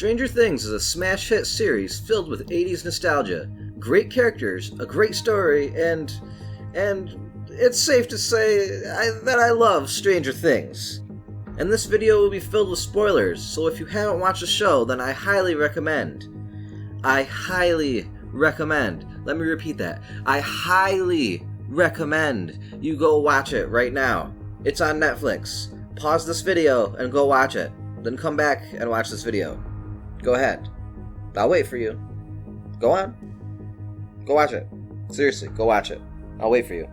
Stranger Things is a smash hit series filled with 80s nostalgia, great characters, a great story, and it's safe to say that I love Stranger Things. And this video will be filled with spoilers, so if you haven't watched the show, then I highly recommend. Let me repeat that. I highly recommend you go watch it right now. It's on Netflix. Pause this video and go watch it. Then come back and watch this video. Go ahead. I'll wait for you. Go on. Go watch it. Seriously, go watch it. I'll wait for you.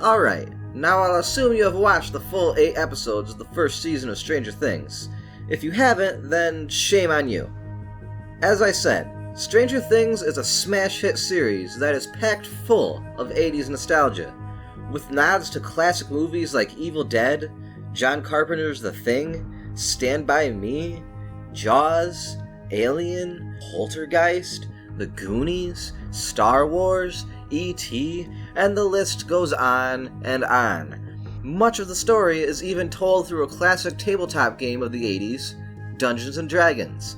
Alright, now I'll assume you have watched the full 8 episodes of the first season of Stranger Things. If you haven't, then shame on you. As I said, Stranger Things is a smash hit series that is packed full of 80s nostalgia, with nods to classic movies like Evil Dead, John Carpenter's The Thing, Stand By Me, Jaws, Alien, Poltergeist, The Goonies, Star Wars, E.T., and the list goes on and on. Much of the story is even told through a classic tabletop game of the 80s, Dungeons & Dragons,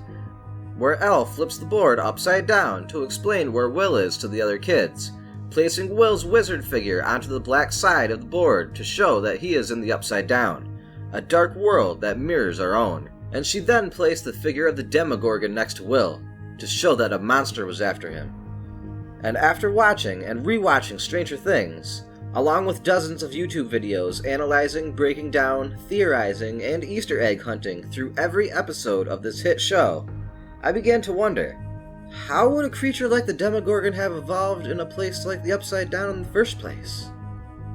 where Elle flips the board upside down to explain where Will is to the other kids, placing Will's wizard figure onto the black side of the board to show that he is in the upside down, a dark world that mirrors our own. And she then placed the figure of the Demogorgon next to Will, to show that a monster was after him. And after watching and rewatching Stranger Things, along with dozens of YouTube videos analyzing, breaking down, theorizing, and Easter egg hunting through every episode of this hit show, I began to wonder, how would a creature like the Demogorgon have evolved in a place like the Upside Down in the first place?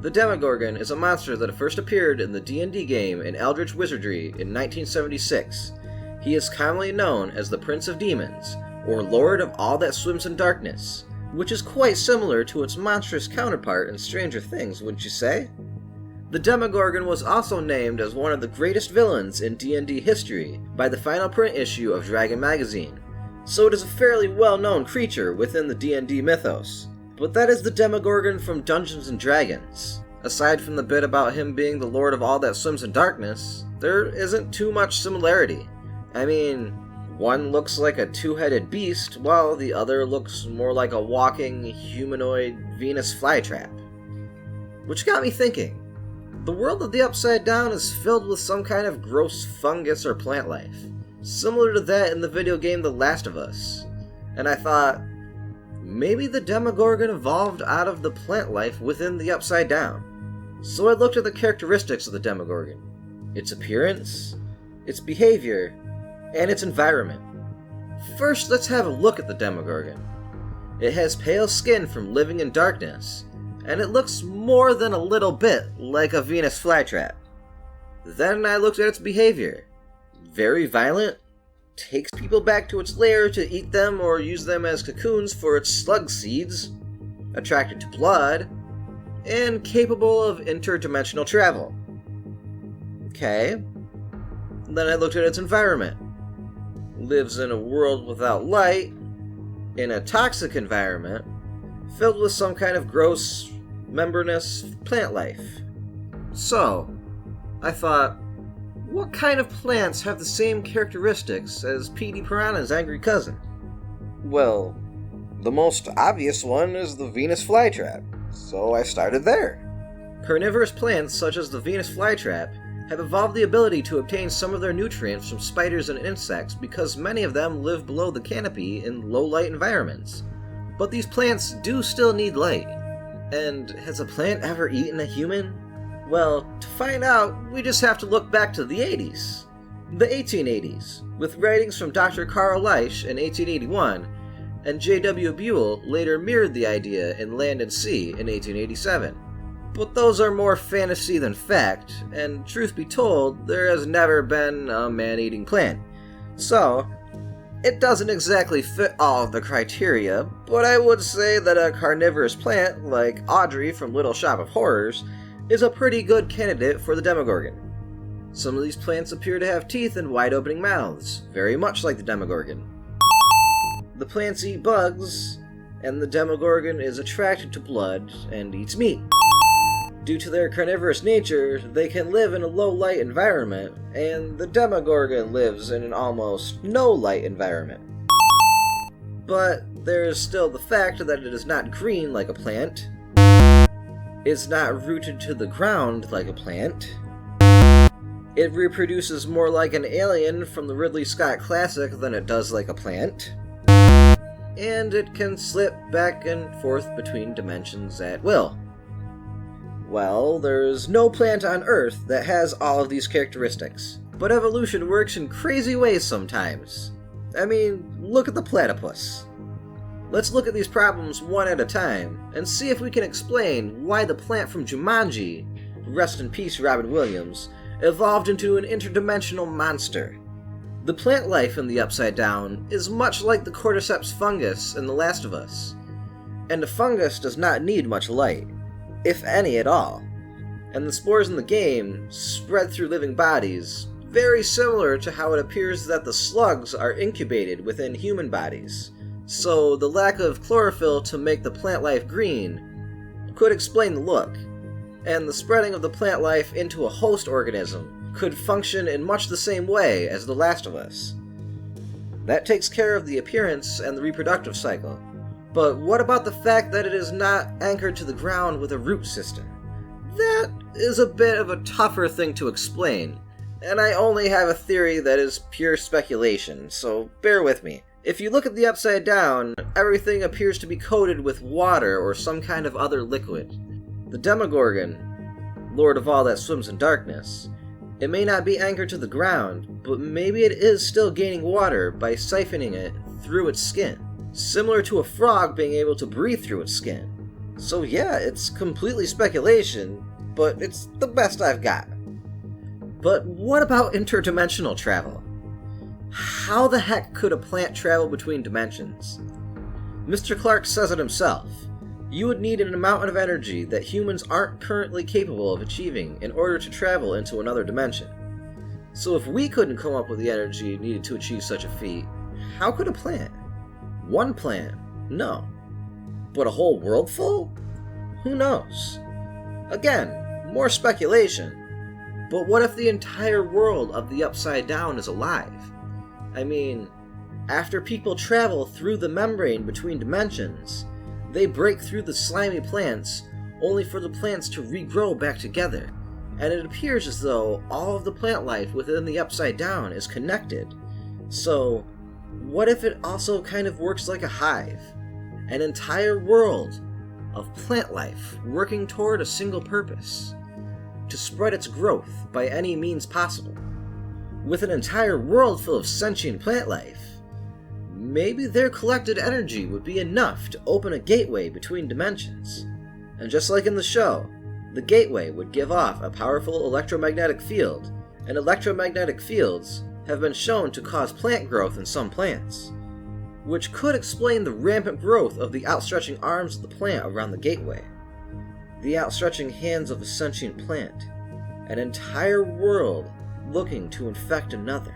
The Demogorgon is a monster that first appeared in the D&D game in Eldritch Wizardry in 1976. He is commonly known as the Prince of Demons, or Lord of All That Swims in Darkness, which is quite similar to its monstrous counterpart in Stranger Things, wouldn't you say? The Demogorgon was also named as one of the greatest villains in D&D history by the final print issue of Dragon magazine, so it is a fairly well-known creature within the D&D mythos. But that is the Demogorgon from Dungeons & Dragons. Aside from the bit about him being the Lord of All That Swims in Darkness, there isn't too much similarity. I mean, one looks like a two-headed beast, while the other looks more like a walking, humanoid Venus flytrap. Which got me thinking, the world of the Upside Down is filled with some kind of gross fungus or plant life, similar to that in the video game The Last of Us. And I thought, maybe the Demogorgon evolved out of the plant life within the Upside Down. So I looked at the characteristics of the Demogorgon, its appearance, its behavior, and its environment. First, let's have a look at the Demogorgon. It has pale skin from living in darkness, and it looks more than a little bit like a Venus flytrap. Then I looked at its behavior. Very violent, takes people back to its lair to eat them or use them as cocoons for its slug seeds, attracted to blood, and capable of interdimensional travel. Okay. Then I looked at its environment. Lives in a world without light, in a toxic environment, filled with some kind of gross, membranous plant life. So, I thought, what kind of plants have the same characteristics as P.D. Piranha's angry cousin? Well, the most obvious one is the Venus flytrap, so I started there. Carnivorous plants such as the Venus flytrap have evolved the ability to obtain some of their nutrients from spiders and insects because many of them live below the canopy in low-light environments. But these plants do still need light. And has a plant ever eaten a human? Well, to find out, we just have to look back to the 80s. The 1880s, with writings from Dr. Carl Leisch in 1881, and J.W. Buell later mirrored the idea in Land and Sea in 1887. But those are more fantasy than fact, and truth be told, there has never been a man-eating plant. So, it doesn't exactly fit all of the criteria, but I would say that a carnivorous plant, like Audrey from Little Shop of Horrors, is a pretty good candidate for the Demogorgon. Some of these plants appear to have teeth and wide-opening mouths, very much like the Demogorgon. The plants eat bugs, and the Demogorgon is attracted to blood and eats meat. Due to their carnivorous nature, they can live in a low-light environment, and the Demogorgon lives in an almost no-light environment. But there's still the fact that it is not green like a plant, it's not rooted to the ground like a plant, it reproduces more like an alien from the Ridley Scott classic than it does like a plant, and it can slip back and forth between dimensions at will. Well, there's no plant on Earth that has all of these characteristics, but evolution works in crazy ways sometimes. I mean, look at the platypus. Let's look at these problems one at a time, and see if we can explain why the plant from Jumanji, rest in peace Robin Williams, evolved into an interdimensional monster. The plant life in the Upside Down is much like the cordyceps fungus in The Last of Us, and the fungus does not need much light, if any at all, and the spores in the game spread through living bodies, very similar to how it appears that the slugs are incubated within human bodies. So the lack of chlorophyll to make the plant life green could explain the look, and the spreading of the plant life into a host organism could function in much the same way as The Last of Us. That takes care of the appearance and the reproductive cycle. But what about the fact that it is not anchored to the ground with a root system? That is a bit of a tougher thing to explain, and I only have a theory that is pure speculation, so bear with me. If you look at the Upside Down, everything appears to be coated with water or some kind of other liquid. The Demogorgon, lord of all that swims in darkness, it may not be anchored to the ground, but maybe it is still gaining water by siphoning it through its skin, similar to a frog being able to breathe through its skin. So yeah, it's completely speculation, but it's the best I've got. But what about interdimensional travel? How the heck could a plant travel between dimensions? Mr. Clark says it himself. You would need an amount of energy that humans aren't currently capable of achieving in order to travel into another dimension. So if we couldn't come up with the energy needed to achieve such a feat, how could a plant? One plant? No. But a whole world full? Who knows? Again, more speculation. But what if the entire world of the Upside Down is alive? I mean, after people travel through the membrane between dimensions, they break through the slimy plants only for the plants to regrow back together, and it appears as though all of the plant life within the Upside Down is connected. So, what if it also kind of works like a hive? An entire world of plant life working toward a single purpose, to spread its growth by any means possible. With an entire world full of sentient plant life, maybe their collected energy would be enough to open a gateway between dimensions. And just like in the show, the gateway would give off a powerful electromagnetic field, and electromagnetic fields have been shown to cause plant growth in some plants, which could explain the rampant growth of the outstretching arms of the plant around the gateway, the outstretching hands of a sentient plant, an entire world looking to infect another.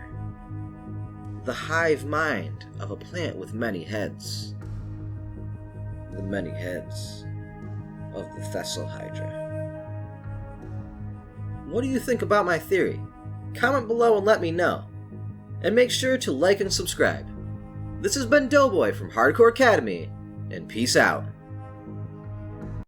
The hive mind of a plant with many heads. The many heads of the Thessal Hydra. What do you think about my theory? Comment below and let me know. And make sure to like and subscribe. This has been Doughboy from Hardcore Academy, and peace out.